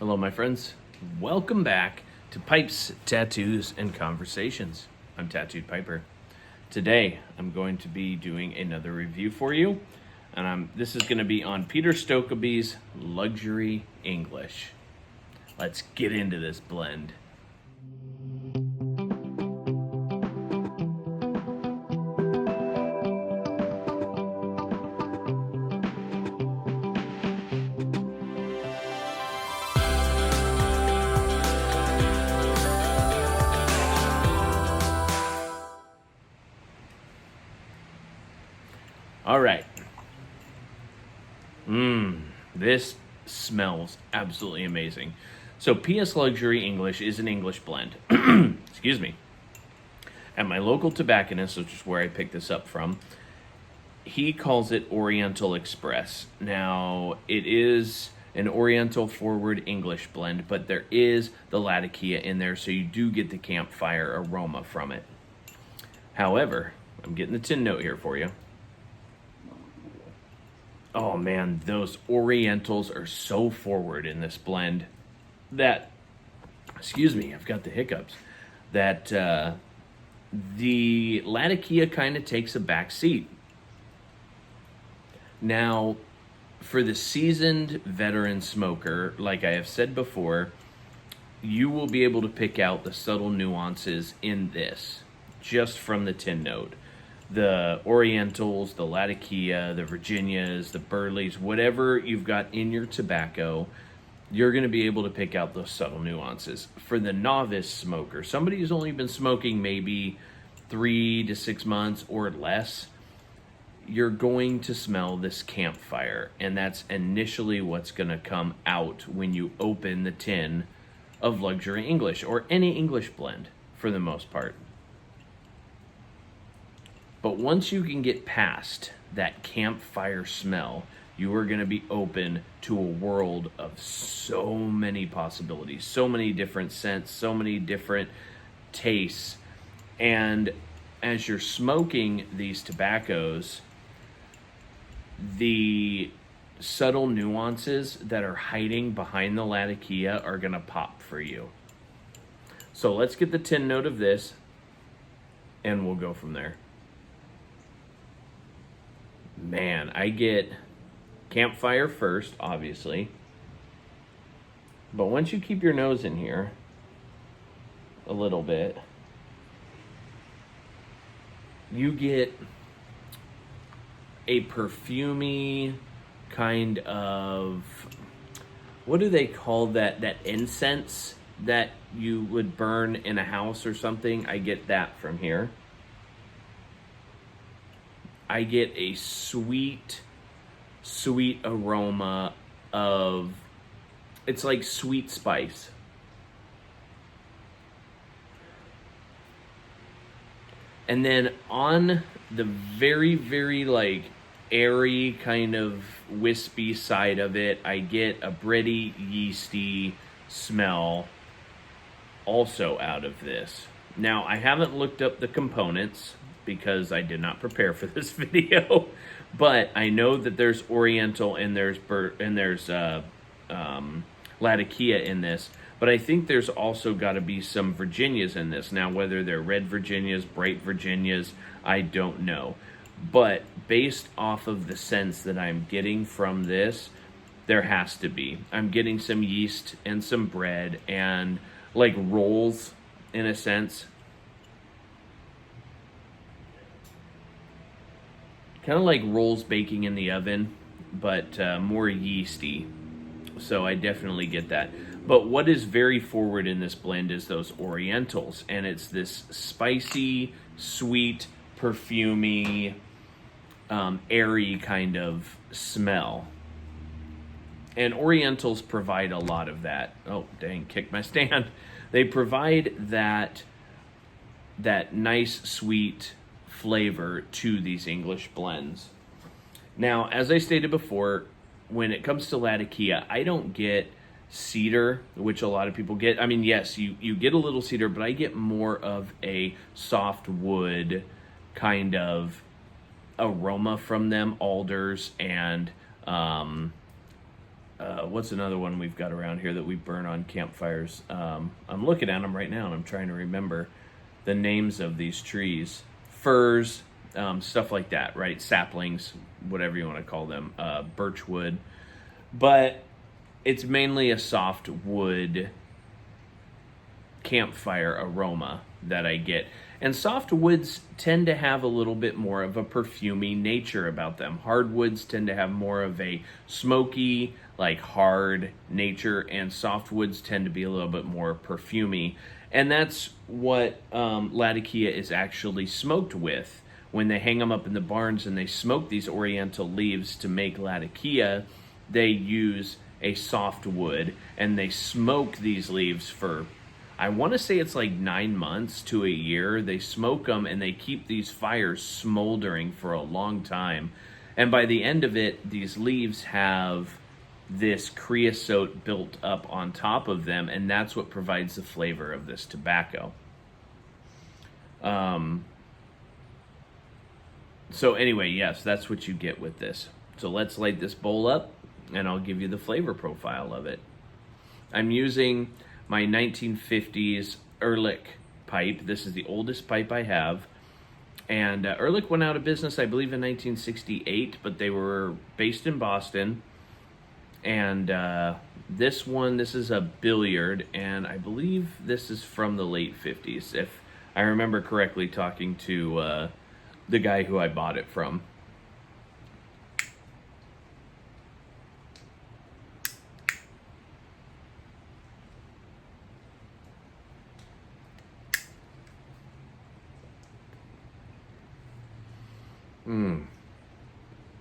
Hello, my friends. Welcome back to Pipes, Tattoos, and Conversations. I'm Tattooed Piper. Today, I'm going to be doing another review for you, and this is going to be on Peter Stokkabye's Luxury English. Let's get into this blend. All right. This smells absolutely amazing. So PS Luxury English is an English blend. Excuse me. At my local tobacconist, which is where I picked this up from, he calls it Oriental Express. Now, it is an Oriental forward English blend, but there is the Latakia in there, so you do get the campfire aroma from it. However, I'm getting the tin note here for you. Oh man, those Orientals are so forward in this blend that, excuse me, I've got the hiccups, that the Latakia kind of takes a back seat. Now, for the seasoned veteran smoker, like I have said before, you will be able to pick out the subtle nuances in this just from the tin note. The Orientals, the Latakia, the Virginias, the Burleys, whatever you've got in your tobacco, you're going to be able to pick out those subtle nuances. For the novice smoker, somebody who's only been smoking maybe 3 to 6 months or less, you're going to smell this campfire, and that's initially what's going to come out when you open the tin of Luxury English, or any English blend for the most part. But once you can get past that campfire smell, you are going to be open to a world of so many possibilities, so many different scents, so many different tastes. And as you're smoking these tobaccos, the subtle nuances that are hiding behind the Latakia are going to pop for you. So let's get the tin note of this, and we'll go from there. Man, I get campfire first, obviously. But once you keep your nose in here a little bit, you get a perfumey kind of, what do they call that incense that you would burn in a house or something? I get that from here. I get a sweet aroma of, it's like sweet spice. And then on the very, very like airy kind of wispy side of it, I get a bready, yeasty smell also out of this. Now, I haven't looked up the components because I did not prepare for this video, but I know that there's Oriental and there's Latakia in this, but I think there's also got to be some Virginias in this. Now, whether they're red Virginias, bright Virginias, I don't know. But based off of the scents that I'm getting from this, there has to be. I'm getting some yeast and some bread and like rolls in a sense. Kind of like rolls baking in the oven, but more yeasty. So I definitely get that. But what is very forward in this blend is those Orientals. And it's this spicy, sweet, perfumey, airy kind of smell. And Orientals provide a lot of that. Oh, dang, kicked my stand. They provide that nice, sweet flavor to these English blends. Now, as I stated before, when it comes to Latakia, I don't get cedar, which a lot of people get. I mean, yes, you get a little cedar, but I get more of a soft wood kind of aroma from them, alders and what's another one we've got around here that we burn on campfires? I'm looking at them right now and I'm trying to remember the names of these trees. Firs, stuff like that, right? Saplings, whatever you want to call them, birchwood. But it's mainly a soft wood campfire aroma that I get. And soft woods tend to have a little bit more of a perfumey nature about them. Hardwoods tend to have more of a smoky, like hard nature, and softwoods tend to be a little bit more perfumey. And that's what Latakia is actually smoked with. When they hang them up in the barns and they smoke these oriental leaves to make Latakia, they use a soft wood and they smoke these leaves for, I want to say it's like 9 months to a year. They smoke them and they keep these fires smoldering for a long time. And by the end of it, these leaves have this creosote built up on top of them, and that's what provides the flavor of this tobacco. So anyway, yes, that's what you get with this. So let's light this bowl up, and I'll give you the flavor profile of it. I'm using my 1950s Ehrlich pipe. This is the oldest pipe I have. And Ehrlich went out of business, I believe, in 1968, but they were based in Boston. And this is a billiard, and I believe this is from the late 50s, if I remember correctly talking to the guy who I bought it from.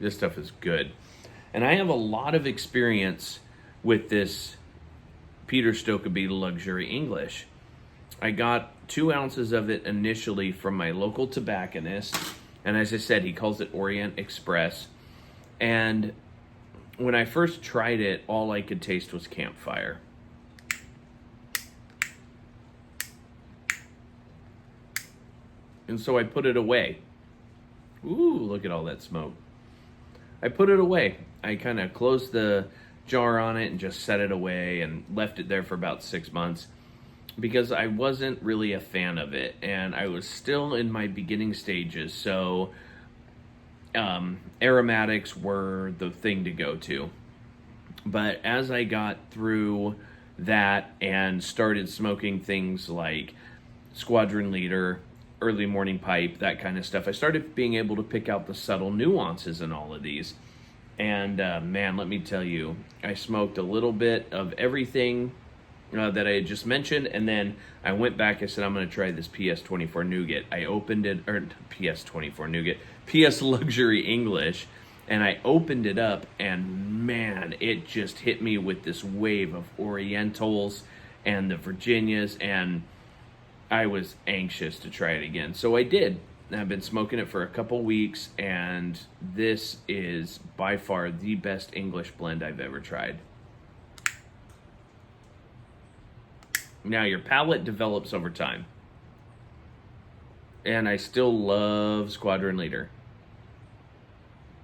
This stuff is good. And I have a lot of experience with this Peter Stokkabye Luxury English. I got 2 ounces of it initially from my local tobacconist. And as I said, he calls it Orient Express. And when I first tried it, all I could taste was campfire. And so I put it away. Ooh, look at all that smoke. I put it away. I kind of closed the jar on it and just set it away and left it there for about 6 months because I wasn't really a fan of it and I was still in my beginning stages. So aromatics were the thing to go to. But as I got through that and started smoking things like Squadron Leader, Early Morning Pipe, that kind of stuff, I started being able to pick out the subtle nuances in all of these. And man, let me tell you, I smoked a little bit of everything that I had just mentioned, and then I went back, I said, I'm going to try this PS24 Nougat. I opened it, or PS24 Nougat, PS Luxury English, and I opened it up, and man, it just hit me with this wave of Orientals and the Virginias, and I was anxious to try it again. So I did. I've been smoking it for a couple weeks, and this is by far the best English blend I've ever tried. Now, your palate develops over time. And I still love Squadron Leader.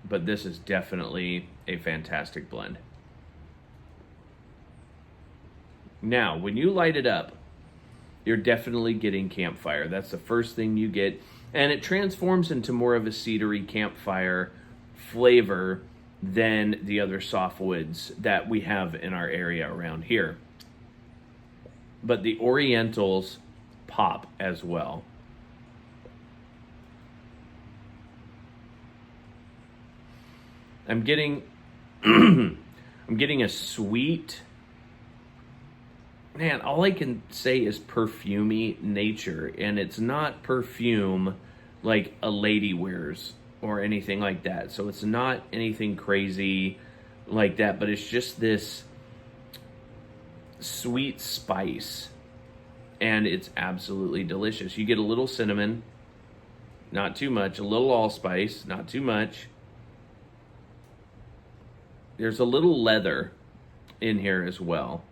But this is definitely a fantastic blend. Now, when you light it up, you're definitely getting campfire. That's the first thing you get. And it transforms into more of a cedary campfire flavor than the other softwoods that we have in our area around here. But the Orientals pop as well. I'm getting a sweet, man, all I can say is perfumey nature, and it's not perfume like a lady wears or anything like that. So it's not anything crazy like that, but it's just this sweet spice, and it's absolutely delicious. You get a little cinnamon, not too much, a little allspice, not too much. There's a little leather in here as well.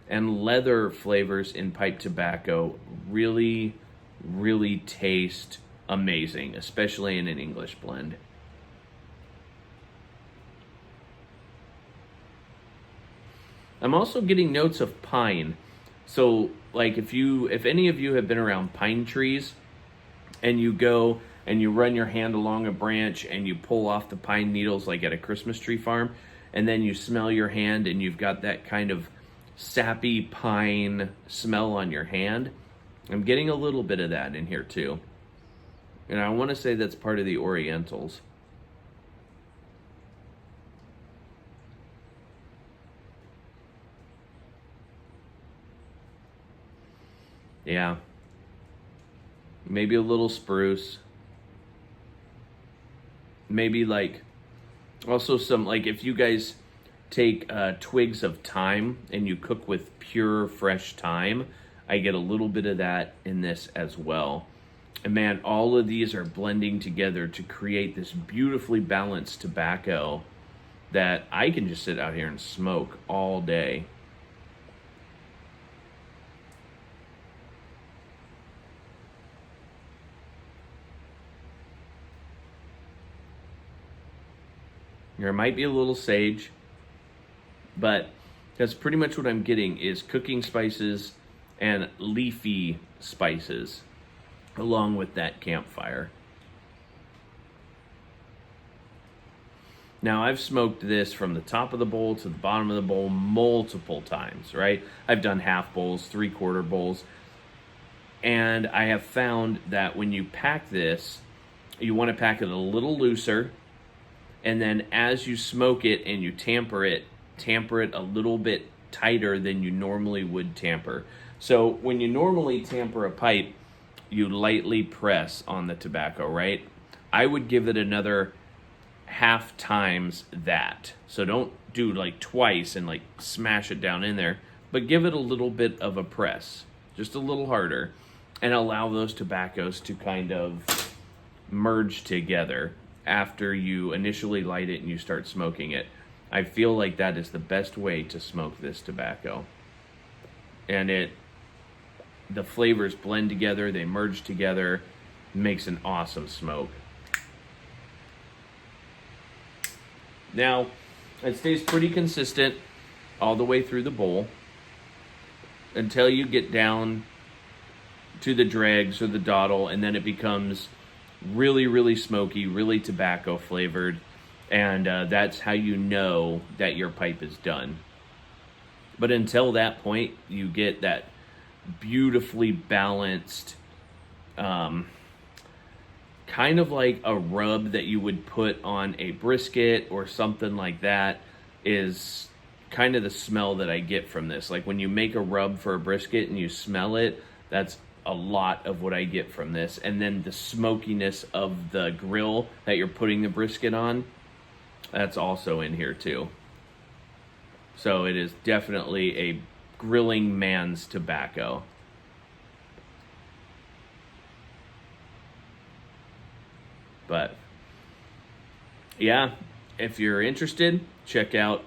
And leather flavors in pipe tobacco really, really taste amazing, especially in an English blend. I'm also getting notes of pine. So like if any of you have been around pine trees and you go and you run your hand along a branch and you pull off the pine needles like at a Christmas tree farm, and then you smell your hand and you've got that kind of sappy pine smell on your hand. I'm getting a little bit of that in here too. And I want to say that's part of the Orientals. Yeah. Maybe a little spruce. Maybe like also some, like if you guys take twigs of thyme and you cook with pure fresh thyme, I get a little bit of that in this as well. And man, all of these are blending together to create this beautifully balanced tobacco that I can just sit out here and smoke all day. There might be a little sage, but that's pretty much what I'm getting is cooking spices and leafy spices along with that campfire. Now, I've smoked this from the top of the bowl to the bottom of the bowl multiple times, right? I've done half bowls, 3/4 bowls, and I have found that when you pack this, you want to pack it a little looser, and then as you smoke it and you tamper it a little bit tighter than you normally would tamper. So when you normally tamper a pipe, you lightly press on the tobacco, right? I would give it another half times that. So don't do like twice and like smash it down in there, but give it a little bit of a press, just a little harder, and allow those tobaccos to kind of merge together after you initially light it and you start smoking it. I feel like that is the best way to smoke this tobacco. And the flavors blend together, they merge together, makes an awesome smoke. Now, it stays pretty consistent all the way through the bowl until you get down to the dregs or the dottle, and then it becomes really, really smoky, really tobacco flavored, and that's how you know that your pipe is done. But until that point, you get that beautifully balanced, kind of like a rub that you would put on a brisket or something like that, is kind of the smell that I get from this. Like when you make a rub for a brisket and you smell it, that's a lot of what I get from this. And then the smokiness of the grill that you're putting the brisket on, that's also in here too. So it is definitely a grilling man's tobacco. But yeah, if you're interested, check out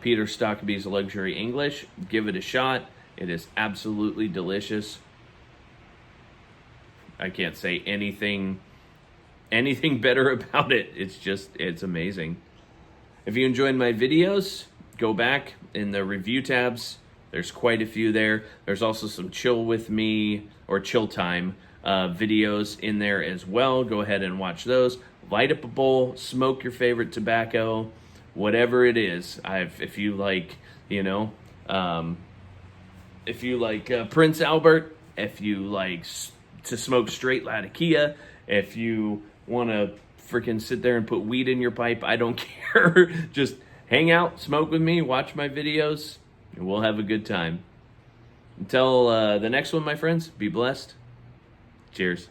Peter Stokkabye's Luxury English. Give it a shot. It is absolutely delicious. I can't say anything better about it. It's amazing. If you enjoyed my videos, go back in the review tabs. There's quite a few there. There's also some chill with me or chill time videos in there as well. Go ahead and watch those. Light up a bowl, smoke your favorite tobacco, whatever it is. If you like, Prince Albert, if you like to smoke straight Latakia, if you want to freaking sit there and put weed in your pipe, I don't care. Just hang out, smoke with me, watch my videos, and we'll have a good time. Until the next one, my friends, be blessed. Cheers.